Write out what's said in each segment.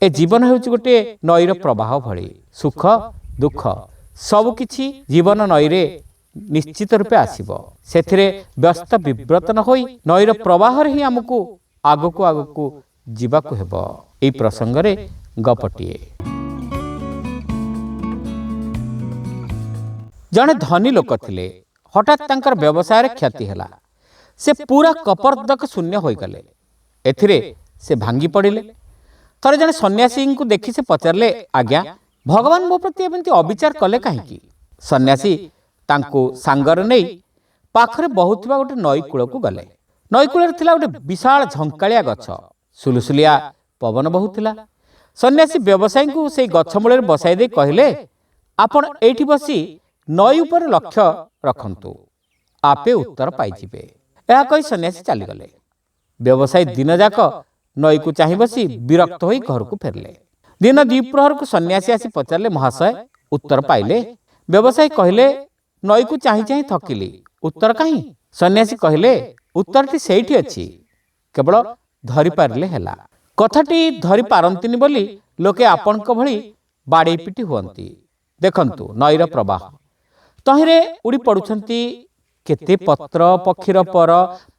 ए जीवन ହେଉଛି ଗୋଟିଏ ନଈର ପ୍ରବାହ ଭଳି ସୁଖ ଦୁଃଖ ସବୁକିଛି ଜୀବନ ନଈରେ ନିଶ୍ଚିତ ରୂପେ ଆସିବ। ସେଥିରେ ବ୍ୟସ୍ତ ବିବ୍ରତ ନ ହୋଇ ନଈର ପ୍ରବାହରେ ହିଁ ଆମକୁ ଆଗକୁ ଆଗକୁ ଯିବାକୁ ହେବ। ଏହି ପ୍ରସଙ୍ଗରେ ଗପଟିଏ। ଜଣେ ଧନୀ ଲୋକ ଥିଲେ। ହଠାତ୍ ତାଙ୍କର ବ୍ୟବସାୟରେ କ୍ଷତି ହେଲା। ସେ ପୁରା କପର୍ଦ୍ଦକ ଶୂନ୍ୟ ହୋଇଗଲେ। ଏଥିରେ ସେ ଭାଙ୍ଗି ପଡ଼ିଲେ। ଥରେ ଜଣେ ସନ୍ନ୍ୟାସୀଙ୍କୁ ଦେଖି ସେ ପଚାରିଲେ, ଆଜ୍ଞା ଭଗବାନ ମୋ ପ୍ରତି ଏମିତି ଅବିଚାର କଲେ କାହିଁକି? ସନ୍ନ୍ୟାସୀ ତାଙ୍କୁ ସାଙ୍ଗରେ ନେଇ ପାଖରେ ବହୁଥିବା ଗୋଟେ ନଈ କୂଳକୁ ଗଲେ। ନଈ କୂଳରେ ଥିଲା ଗୋଟେ ବିଶାଳ ଝଙ୍କାଳିଆ ଗଛ। ସୁଲୁସୁଲିଆ ପବନ ବହୁଥିଲା। ସନ୍ନ୍ୟାସୀ ବ୍ୟବସାୟୀଙ୍କୁ ସେଇ ଗଛ ମୂଳରେ ବସାଇ ଦେଇ କହିଲେ, ଆପଣ ଏଇଠି ବସି ନଈ ଉପରେ ଲକ୍ଷ୍ୟ ରଖନ୍ତୁ, ଆପେ ଉତ୍ତର ପାଇଯିବେ। ଏହା କହି ସନ୍ନ୍ୟାସୀ ଚାଲିଗଲେ। ବ୍ୟବସାୟୀ ଦିନଯାକ ନଈକୁ ଚାହିଁ ବସି ବିରକ୍ତ ହୋଇ ଘରକୁ ଫେରିଲେ। ଦିନ ଦ୍ୱିପ୍ରହରକୁ ସନ୍ନ୍ୟାସୀ ଆସି ପଚାରିଲେ, ମହାଶୟ ଉତ୍ତର ପାଇଲେ? ବ୍ୟବସାୟୀ କହିଲେ, ନଈକୁ ଚାହିଁ ଚାହିଁ ଥକିଲି, ଉତ୍ତର କାହିଁ? ସନ୍ନ୍ୟାସୀ କହିଲେ, ଉତ୍ତରଟି ସେଇଠି ଅଛି, କେବଳ ଧରିପାରିଲେ ହେଲା। କଥାଟି ଧରି ପାରନ୍ତିନି ବୋଲି ଲୋକେ ଆପଣଙ୍କ ଭଳି ବାଡ଼େଇ ପିଟି ହୁଅନ୍ତି। ଦେଖନ୍ତୁ ନଈର ପ୍ରବାହ, ତହିଁରେ ଉଡ଼ି ପଡ଼ୁଛନ୍ତି କେତେ ପତ୍ର ପକ୍ଷୀର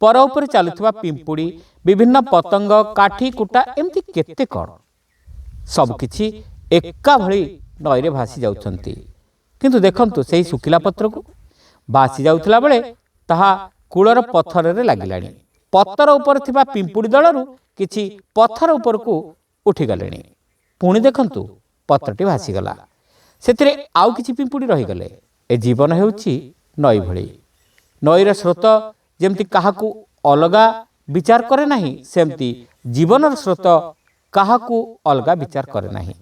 ପର ଉପରେ ଚାଲୁଥିବା ପିମ୍ପୁଡ଼ି, ବିଭିନ୍ନ ପତଙ୍ଗ, କାଠି କୁଟା, ଏମିତି କେତେ କ'ଣ ସବୁକିଛି ଏକା ଭଳି ନଈରେ ଭାସି ଯାଉଛନ୍ତି। କିନ୍ତୁ ଦେଖନ୍ତୁ ସେହି ଶୁଖିଲା ପତ୍ରକୁ, ଭାସି ଯାଉଥିଲା ବେଳେ ତାହା କୂଳର ପଥରରେ ଲାଗିଲାଣି। ପତର ଉପରେ ଥିବା ପିମ୍ପୁଡ଼ି ଦଳରୁ କିଛି ପଥର ଉପରକୁ ଉଠିଗଲେଣି। ପୁଣି ଦେଖନ୍ତୁ ପତ୍ରଟି ଭାସିଗଲା, ସେଥିରେ ଆଉ କିଛି ପିମ୍ପୁଡ଼ି ରହିଗଲେ। ଏ ଜୀବନ ହେଉଛି ନଈ ଭଳି। ନଈର ସ୍ରୋତ ଯେମିତି କାହାକୁ ଅଲଗା ବିଚାର କରେ ନାହିଁ, ସେମିତି ଜୀବନର ସ୍ରୋତ କାହାକୁ ଅଲଗା ବିଚାର କରେ ନାହିଁ।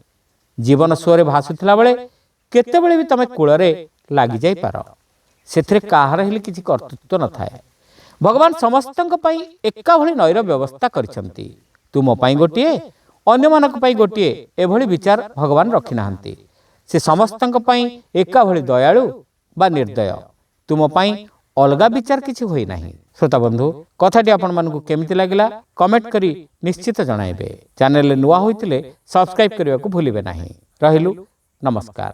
ଜୀବନ ସୁଅରେ ଭାସୁଥିଲା ବେଳେ କେତେବେଳେ ବି ତମେ କୂଳରେ ଲାଗିଯାଇପାର। ସେଥିରେ କାହାର ହେଲେ କିଛି କର୍ତ୍ତୃତ୍ୱ ନଥାଏ। ଭଗବାନ ସମସ୍ତଙ୍କ ପାଇଁ ଏକା ଭଳି ନଈର ବ୍ୟବସ୍ଥା କରିଛନ୍ତି। ତୁମ ପାଇଁ ଗୋଟିଏ, ଅନ୍ୟମାନଙ୍କ ପାଇଁ ଗୋଟିଏ, ଏଭଳି ବିଚାର ଭଗବାନ ରଖିନାହାନ୍ତି। ସେ ସମସ୍ତଙ୍କ ପାଇଁ ଏକା ଭଳି ଦୟାଳୁ ବା ନିର୍ଦ୍ଦୟ। ତୁମ ପାଇଁ ଅଲଗା ବିଚାର କିଛି ହୋଇନାହିଁ। ଶ୍ରୋତାବନ୍ଧୁ, କଥାଟି ଆପଣମାନଙ୍କୁ କେମିତି ଲାଗିଲା କମେଣ୍ଟ କରି ନିଶ୍ଚିତ ଜଣାଇବେ। ଚ୍ୟାନେଲରେ ନୂଆ ହୋଇଥିଲେ ସବସ୍କ୍ରାଇବ୍ କରିବାକୁ ଭୁଲିବେ ନାହିଁ। ରହିଲୁ, ନମସ୍କାର।